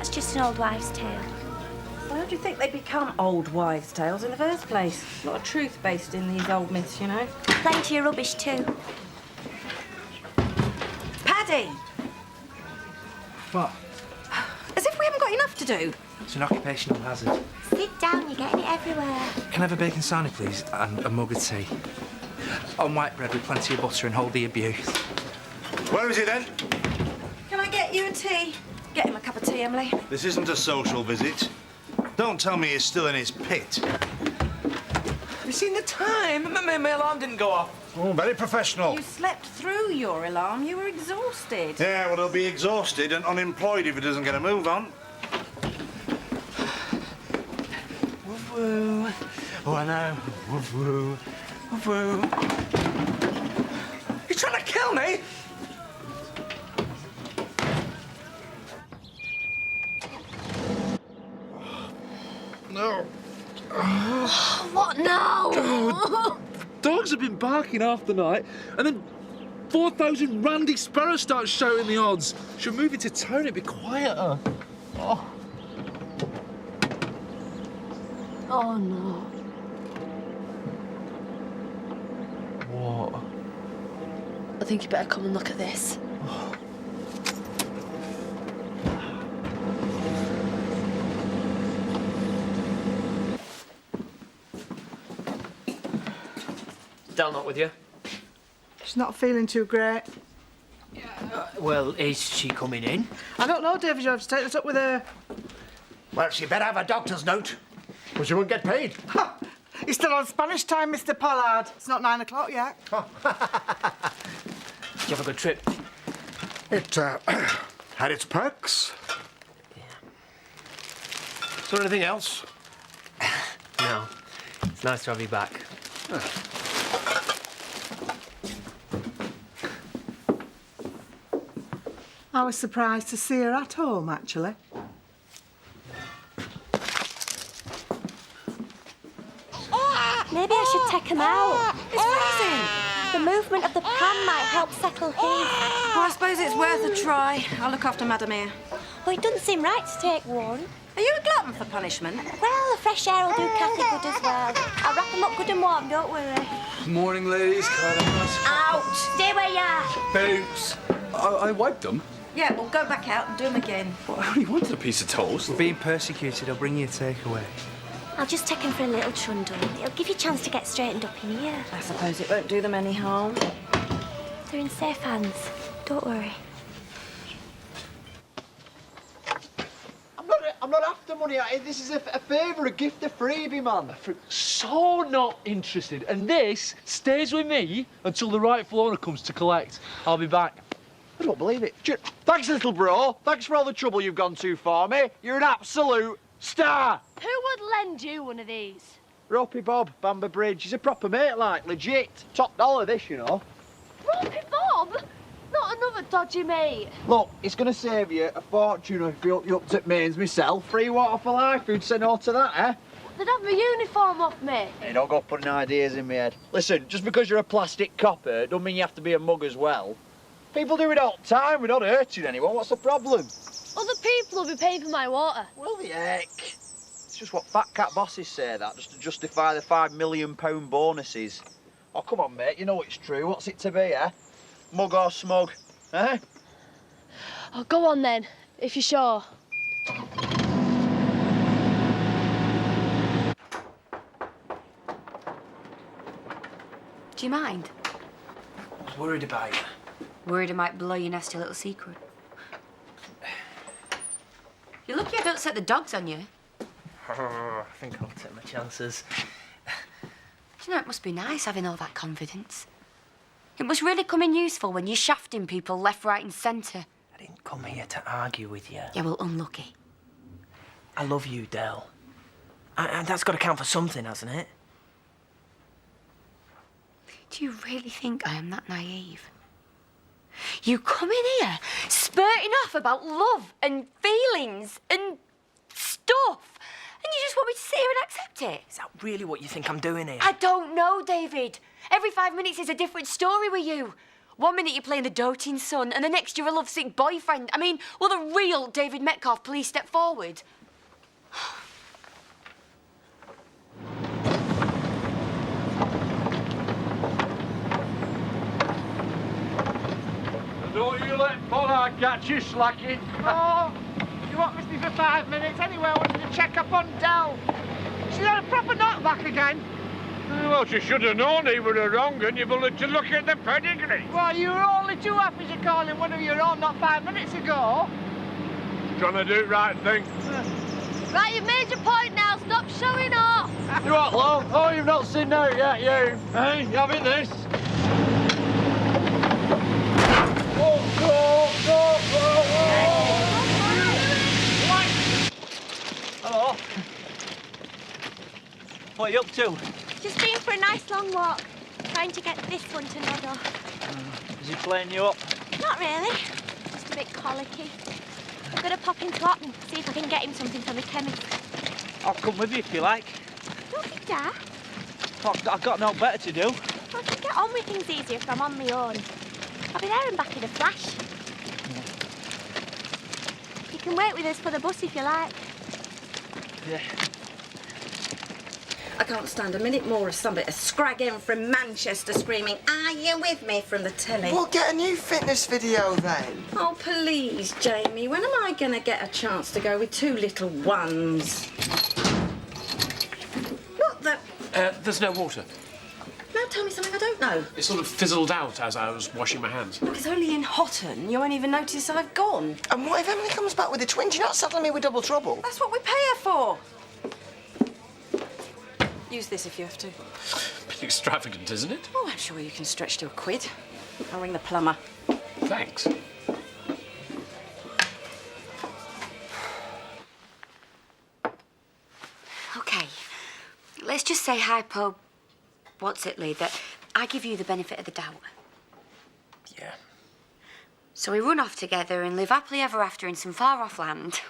That's just an old wives' tale. Well, how do you think they become old wives' tales in the first place? A lot of truth based in these old myths, you know. Plenty of rubbish too. Paddy! What? As if we haven't got enough to do. It's an occupational hazard. Sit down, you're getting it everywhere. Can I have a bacon sarnie, please, and a mug of tea? On white bread with plenty of butter and hold the abuse. Where is he then? Can I get you a tea? Get him a cup of tea, Emily. This isn't a social visit. Don't tell me he's still in his pit. Have you seen the time? My alarm didn't go off. Oh, very professional. You slept through your alarm. You were exhausted. Yeah, well, he'll be exhausted and unemployed if he doesn't get a move on. Woo-woo. Oh, I know. Woo-woo. Woo-woo. You're trying to kill me? No. What now? Dogs have been barking half the night, and then 4,000 randy sparrows start shouting the odds. Should move into town, it'd be quieter. Oh. Oh, no. What? I think you better come and look at this. Del not with you? She's not feeling too great. Well, is she coming in? I don't know, David. You'll have to take this up with her. Well, she better have a doctor's note, or she won't get paid. Ha! He's still on Spanish time, Mr. Pollard. It's not 9 o'clock yet. Did you have a good trip? It had its perks. Is there anything else? No. It's nice to have you back. I was surprised to see her at home, actually. Maybe I should take him out. It's freezing. The movement of the pram might help settle heat. Well, I suppose it's worth a try. I'll look after Madam here. Well, it doesn't seem right to take one. Are you a glutton for punishment? Well, the fresh air will do Kathy good as well. I'll wrap him up good and warm, don't worry. Morning, ladies. Can I have a nice Out! Stay where you are. Boots. I wiped them. Yeah, well, go back out and do them again. Well, I only wanted a piece of toast. We're being persecuted. I'll bring you a takeaway. I'll just take him for a little trundle. It'll give you a chance to get straightened up in here. I suppose it won't do them any harm. They're in safe hands. Don't worry. I'm not after money. This is a favour, a gift, a freebie, man. So not interested. And this stays with me until the rightful owner comes to collect. I'll be back. I don't believe it. Thanks, little bro. Thanks for all the trouble you've gone to for me. You're an absolute star. Who would lend you one of these? Ropey Bob, Bamber Bridge. He's a proper mate, like, legit. Top dollar, this, you know. Ropey Bob? Not another dodgy mate. Look, it's going to save you a fortune if you upped at mains myself. Free water for life. Who'd say no to that, eh? They'd have my uniform off me. Hey, don't go putting ideas in my head. Listen, just because you're a plastic copper don't mean you have to be a mug as well. People do it all the time. We're not hurting anyone. What's the problem? Other people will be paying for my water. Well, the heck. It's just what fat cat bosses say that, just to justify the £5 million bonuses. Oh, come on, mate. You know it's true. What's it to be, eh? Mug or smug, eh? Oh, go on then, if you're sure. Do you mind? I was worried about you. Worried I might blow your nasty little secret. You're lucky I don't set the dogs on you. I think I'll take my chances. Do you know, it must be nice having all that confidence. It must really come in useful when you're shafting people left, right and centre. I didn't come here to argue with you. Yeah, well, unlucky. I love you, Del. And that's got to count for something, hasn't it? Do you really think I am that naive? You come in here spurting off about love and feelings and stuff, and you just want me to sit here and accept it? Is that really what you think I'm doing here? I don't know, David. Every 5 minutes is a different story with you. 1 minute you're playing the doting son, and the next you're a lovesick boyfriend. I mean, will the real David Metcalf please step forward? Don't you let Pollard catch you slacking. Oh, you won't miss me for 5 minutes. Anyway, I wanted to check up on Del. She's had a proper knockback again. Well, you should have known he was a wrong and you've only to look at the pedigree. Well, you were only too happy to call him one of your own not 5 minutes ago. Trying to do the right thing. Right, you've made your point now. Stop showing off. You what, love? Oh, you've not seen out yet, you. Hey, you having this? Hello. What are you up to? Just been for a nice long walk. Trying to get this one to nod off. Is he playing you up? Not really. Just a bit colicky. I'm going to pop into Otten, see if I can get him something from the chemist. I'll come with you if you like. Don't be daft. I've got no better to do. I can get on with things easier if I'm on my own. I'll be there and back in a flash. You can wait with us for the bus if you like. Yeah. I can't stand a minute more of somebody scragging from Manchester screaming, "Are you with me?" from the telly. We'll get a new fitness video then. Oh, please, Jamie. When am I going to get a chance to go with two little ones? What the... There's no water. Now tell me something I don't know. It sort of fizzled out as I was washing my hands. Look, it's only in Houghton. You won't even notice I've gone. And what if Emily comes back with the twins? You're not saddling me with double trouble. That's what we pay her for. Use this if you have to. Bit extravagant, isn't it? Oh, I'm sure you can stretch to £1. I'll ring the plumber. Thanks. OK, let's just say hypo... What's it, Lee? That I give you the benefit of the doubt. Yeah. So we run off together and live happily ever after in some far-off land.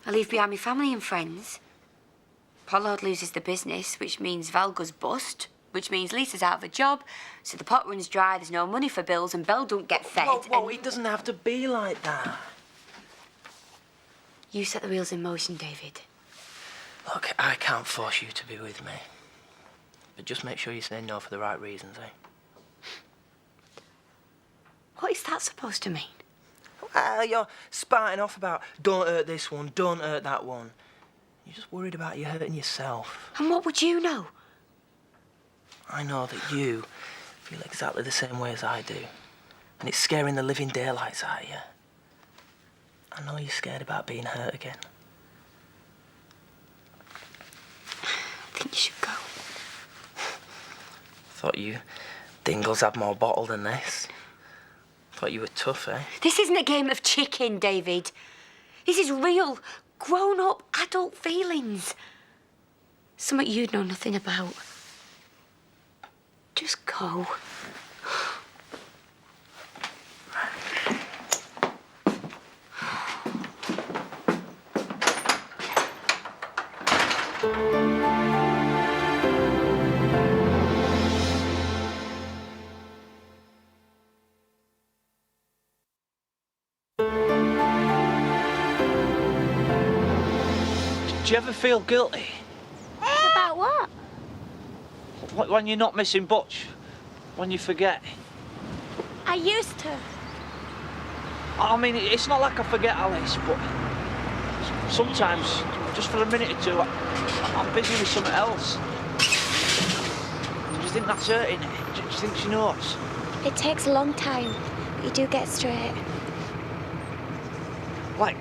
I leave behind my family and friends. Pollard loses the business, which means Val goes bust, which means Lisa's out of a job, so the pot runs dry, there's no money for bills, and Belle don't get fed. Whoa, it doesn't have to be like that. You set the wheels in motion, David. Look, I can't force you to be with me. But just make sure you say no for the right reasons, eh? What is that supposed to mean? Well, you're spouting off about don't hurt this one, don't hurt that one. You're just worried about you hurting yourself. And what would you know? I know that you feel exactly the same way as I do. And it's scaring the living daylights out of you. I know you're scared about being hurt again. I think you should go. Thought you dingles had more bottle than this. Thought you were tough, eh? This isn't a game of chicken, David. This is real, grown-up, adult feelings. Something you'd know nothing about. Just go. Do you ever feel guilty? About what? When you're not missing Butch? When you forget? I used to. I mean, it's not like I forget Alice, but sometimes, just for a minute or two, I'm busy with something else. Do you think that's hurting? Do you think she knows? It takes a long time, but you do get straight. Like,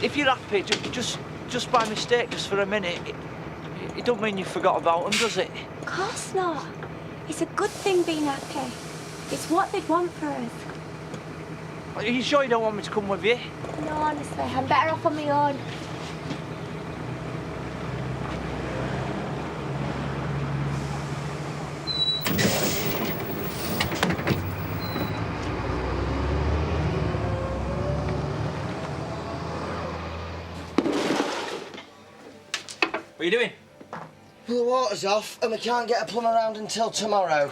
if you're happy, just by mistake, just for a minute, it don't mean you forgot about them, does it? Of course not. It's a good thing being happy. It's what they'd want for us. Are you sure you don't want me to come with you? No, honestly, I'm better off on my own. What are you doing? Well, the water's off and we can't get a plumber around until tomorrow.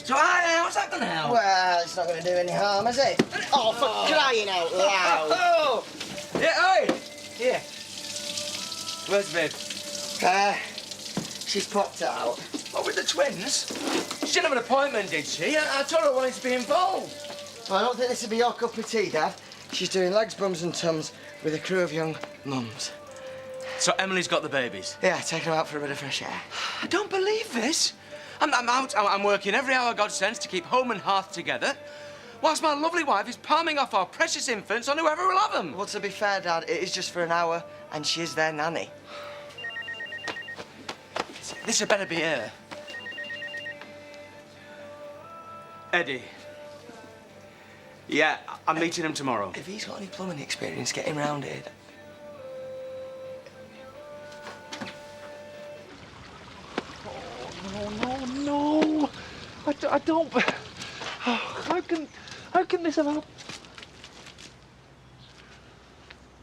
So how's that gonna help? Well, it's not going to do any harm, is it? Oh, for crying out loud! Oh! Yeah, oi! Here. Where's Viv? She's popped out. What, with the twins? She didn't have an appointment, did she? I told her I wanted to be involved. Well, I don't think this would be your cup of tea, Dad. She's doing legs, bums and tums with a crew of young mums. So Emily's got the babies? Yeah, taking her out for a bit of fresh air. I don't believe this. I'm out. I'm working every hour God sends to keep home and hearth together, whilst my lovely wife is palming off our precious infants on whoever will have them. Well, to be fair, Dad, it is just for an hour, and she is their nanny. This had better be her. Eddie. Yeah, I'm meeting him tomorrow. If he's got any plumbing experience, get him round here. No. I don't... How can this have happened?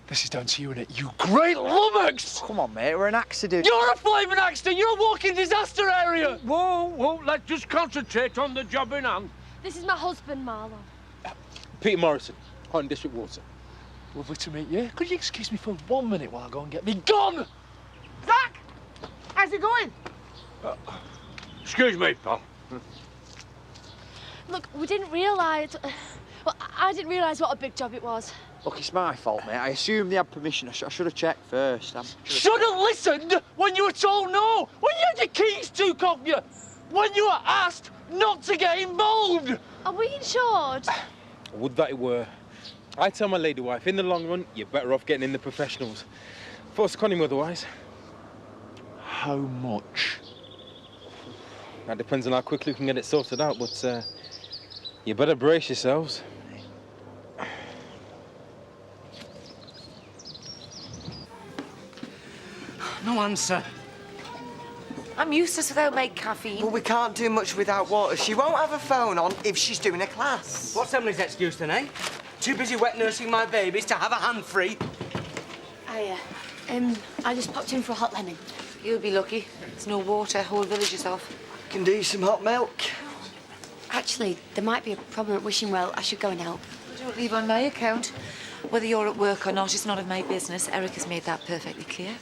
This is down to you, innit? You great lummox! Come on, mate, we're an accident. You're a flaming accident! You're a walking disaster area! Whoa, let's just concentrate on the job in hand. This is my husband, Marlon. Peter Morrison, Horton District Water. Lovely to meet you. Could you excuse me for 1 minute while I go and get me gun? Zach! How's it going? Excuse me, pal. Look, we didn't realise... well, I didn't realise what a big job it was. Look, it's my fault, mate. I assumed they had permission. I should have checked first. Should have listened when you were told no! When you had your keys took off you! When you were asked not to get involved! Are we insured? Would that it were. I tell my lady wife, in the long run, you're better off getting in the professionals. Force con him otherwise. How much? That depends on how quickly we can get it sorted out, but you better brace yourselves. No answer. I'm useless without my caffeine. Well, we can't do much without water. She won't have her phone on if she's doing a class. What's Emily's excuse then, eh? Too busy wet nursing my babies to have a hand free. I just popped in for a hot lemon. You'll be lucky. There's no water. Whole village is off. Can do some hot milk. Actually, there might be a problem at Wishing Well. I should go and help. Don't leave on my account. Whether you're at work or not, it's none of my business. Eric has made that perfectly clear.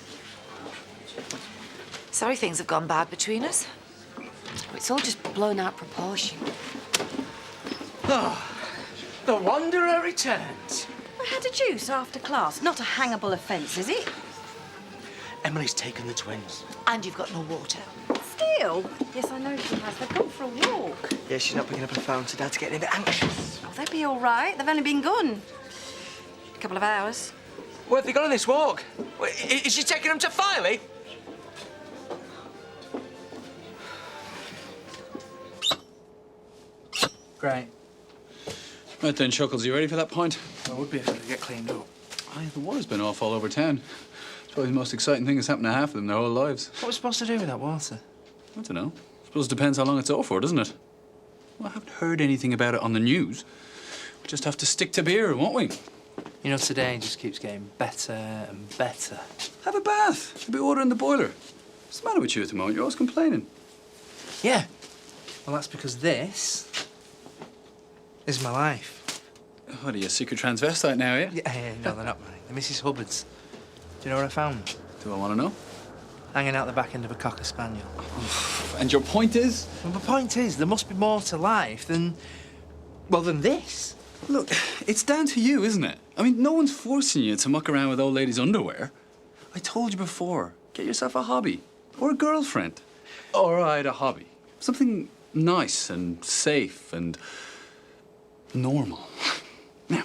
Sorry things have gone bad between us. It's all just blown out proportion. Oh, the Wanderer returns. I had a juice after class. Not a hangable offence, is it? Emily's taken the twins. And you've got no water. Still? Yes, I know she has. They've gone for a walk. Yeah, she's not picking up her phone, so Dad's getting a bit anxious. Oh, they'll be all right. They've only been gone a couple of hours. Where have they gone on this walk? Is she taking them to Filey? Great. Right then, Chuckles, you ready for that point? I would be if I could get cleaned up. Aye, the water's been off all over town. It's probably the most exciting thing that's happened to half of them their whole lives. What are we supposed to do with that water? I don't know. Suppose it depends how long it's off for, doesn't it? Well, I haven't heard anything about it on the news. We'll just have to stick to beer, won't we? You know, today just keeps getting better and better. Have a bath. There'll be water in the boiler. What's the matter with you at the moment? You're always complaining. Yeah. Well, that's because this is my life. What are you, a secret transvestite now, are you? Yeah, no, they're not mine. They're Mrs. Hubbard's. Do you know where I found them? Do I want to know? Hanging out the back end of a Cocker Spaniel. And your point is? Well, the point is, there must be more to life than this. Look, it's down to you, isn't it? I mean, no one's forcing you to muck around with old ladies' underwear. I told you before, get yourself a hobby. Or a girlfriend. All right, a hobby. Something nice and safe and normal. Now.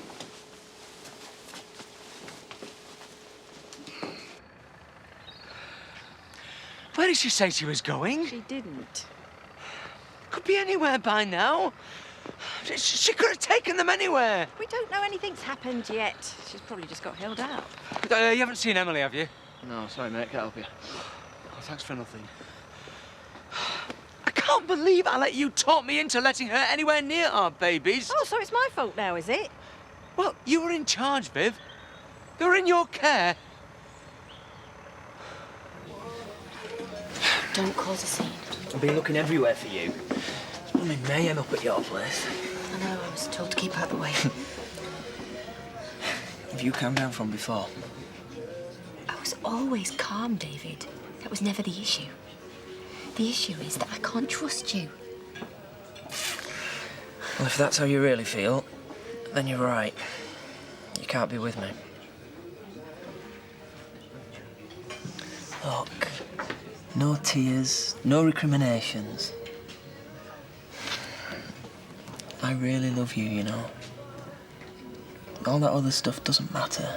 Where did she say she was going? She didn't. Could be anywhere by now. She could have taken them anywhere. We don't know anything's happened yet. She's probably just got held out. You haven't seen Emily, have you? No, sorry, mate. Can't help you. Oh, thanks for nothing. I can't believe I let you talk me into letting her anywhere near our babies. Oh, so it's my fault now, is it? Well, you were in charge, Viv. They were in your care. Don't cause a scene. I've been looking everywhere for you. Blooming mayhem up at your place. I know, I was told to keep out of the way. Have you calmed down from before? I was always calm, David. That was never the issue. The issue is that I can't trust you. Well, if that's how you really feel, then you're right. You can't be with me. Look, no tears, no recriminations. I really love you, you know. All that other stuff doesn't matter.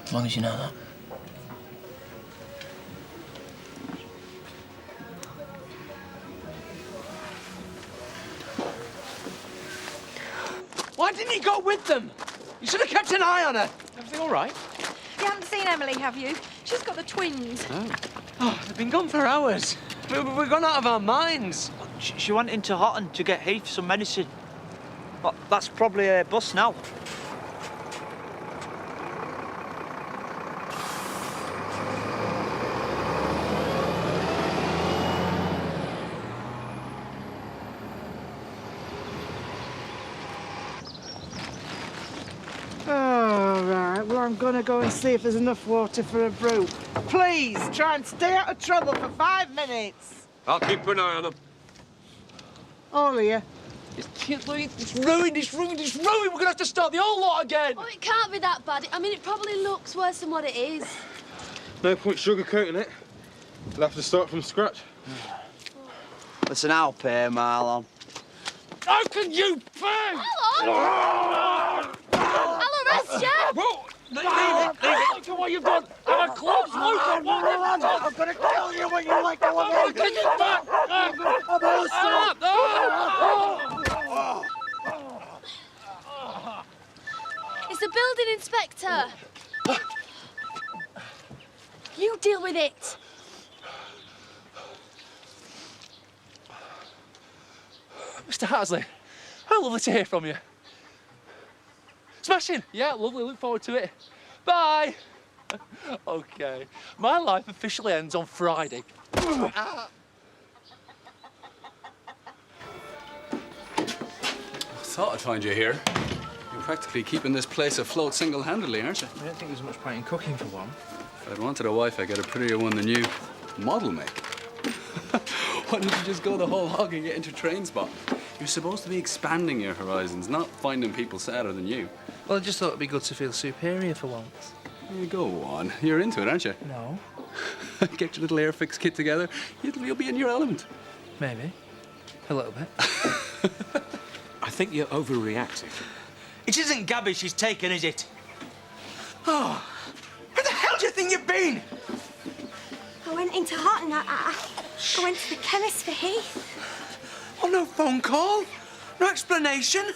As long as you know that. Why didn't he go with them? You should have kept an eye on her. Everything all right? You haven't seen Emily, have you? She's got the twins. Oh, they've been gone for hours. We've gone out of our minds. She went into Hotton to get Heath some medicine. Well, that's probably a bus now. All right, well, I'm gonna go and see if there's enough water for a brew. Please, try and stay out of trouble for 5 minutes. I'll keep an eye on them. All here. It's ruined, it's ruined, it's ruined. We're gonna have to start the whole lot again. Oh, it can't be that bad. I mean, it probably looks worse than what it is. No point sugarcoating it. We'll have to start from scratch. Listen, I'll pay, Marlon. How can you pay? Hello! I'll arrest you! Whoa! Leave it! Look at what you've done! Have a close look at what you've done! I'm gonna kill you when you like a woman. Take it back! It's the building inspector. You deal with it. Mr. Harsley, how lovely to hear from you. Smashing! Yeah, lovely. Look forward to it. Bye! OK. My life officially ends on Friday. I thought I'd find you here. You're practically keeping this place afloat single-handedly, aren't you? I don't think there's much point in cooking for one. If I'd wanted a wife, I'd get a prettier one than you. Model make. Why don't you just go the whole hog and get into train spot? You're supposed to be expanding your horizons, not finding people sadder than you. Well, I just thought it'd be good to feel superior for once. Go on. You're into it, aren't you? No. Get your little Airfix kit together. You'll be in your element. Maybe. A little bit. I think you're overreacting. It isn't Gabby she's taken, is it? Oh, where the hell do you think you've been? I went into Hotton. I went to the chemist for Heath. Oh, no phone call? No explanation?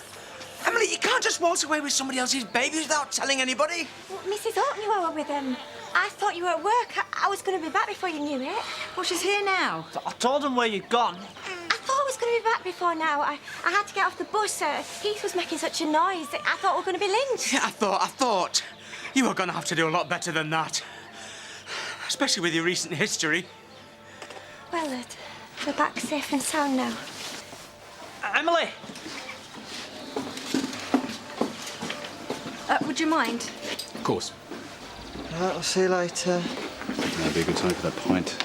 Emily, you can't just waltz away with somebody else's baby without telling anybody. Well, Mrs. Houghton knew I were with him. I thought you were at work. I was going to be back before you knew it. Well, she's here now. I told them where you'd gone. I thought I was going to be back before now. I had to get off the bus. Heath was making such a noise. I thought we were going to be lynched. Yeah, I thought. You were going to have to do a lot better than that. Especially with your recent history. Well, we're back safe and sound now. Emily! Would you mind? Of course. All right, I'll see you later. That'd be a good time for that pint.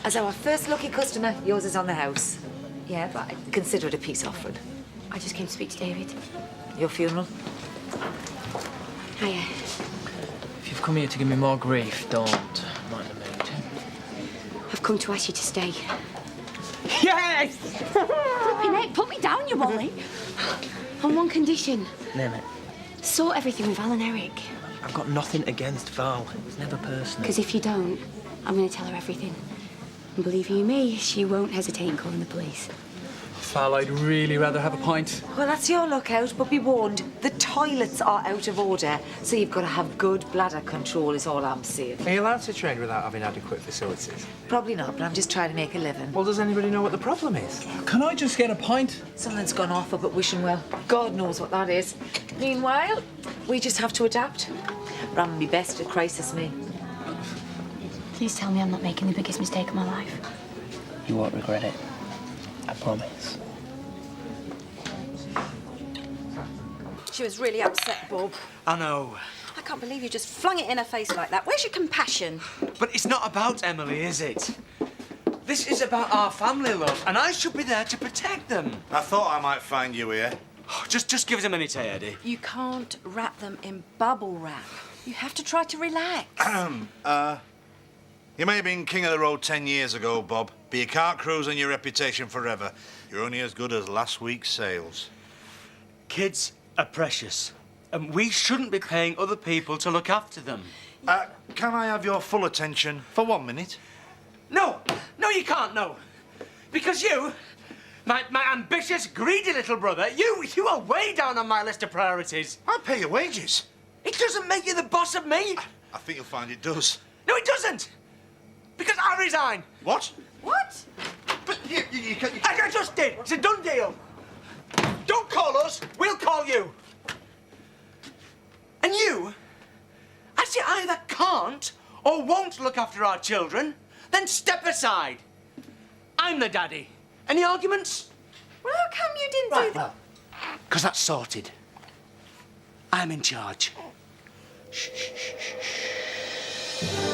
As our first lucky customer, yours is on the house. Yeah, but I consider it a peace offering. I just came to speak to David. Your funeral? Hiya. If you've come here to give me more grief, don't mind the mood. I've come to ask you to stay. Yes! Flipping heck, put me down, you Wally. On one condition. Name it. Sort everything with Val and Eric. I've got nothing against Val. It was never personal. Because if you don't, I'm going to tell her everything. And believe you me, she won't hesitate in calling the police. Val, I'd really rather have a pint. Well, that's your lookout, but be warned, the toilets are out of order, so you've got to have good bladder control is all I'm saying. Are you allowed to train without having adequate facilities? Probably not, but I'm just trying to make a living. Well, does anybody know what the problem is? Can I just get a pint? Something's gone off up at Wishing Well. God knows what that is. Meanwhile, we just have to adapt. but I'm my best at crisis me. Please tell me I'm not making the biggest mistake of my life. You won't regret it. I promise. She was really upset, Bob. I know. I can't believe you just flung it in her face like that. Where's your compassion? But it's not about Emily, is it? This is about our family, love, and I should be there to protect them. I thought I might find you here. Just give us a minute, Eddie. You can't wrap them in bubble wrap. You have to try to relax. You may have been king of the road 10 years ago, Bob, but you can't cruise on your reputation forever. You're only as good as last week's sales. Kids are precious, and we shouldn't be paying other people to look after them. Can I have your full attention for 1 minute? No, you can't, no. Because you, my ambitious, greedy little brother, you are way down on my list of priorities. I pay your wages. It doesn't make you the boss of me. I think you'll find it does. No, it doesn't. Because I resign. What? What? But you can't... I just did. It's a done deal. Don't call us. We'll call you. And you, as you either can't or won't look after our children, then step aside. I'm the daddy. Any arguments? Well, how come you didn't do that? Because that's sorted. I'm in charge. Shh, shh, shh, shh.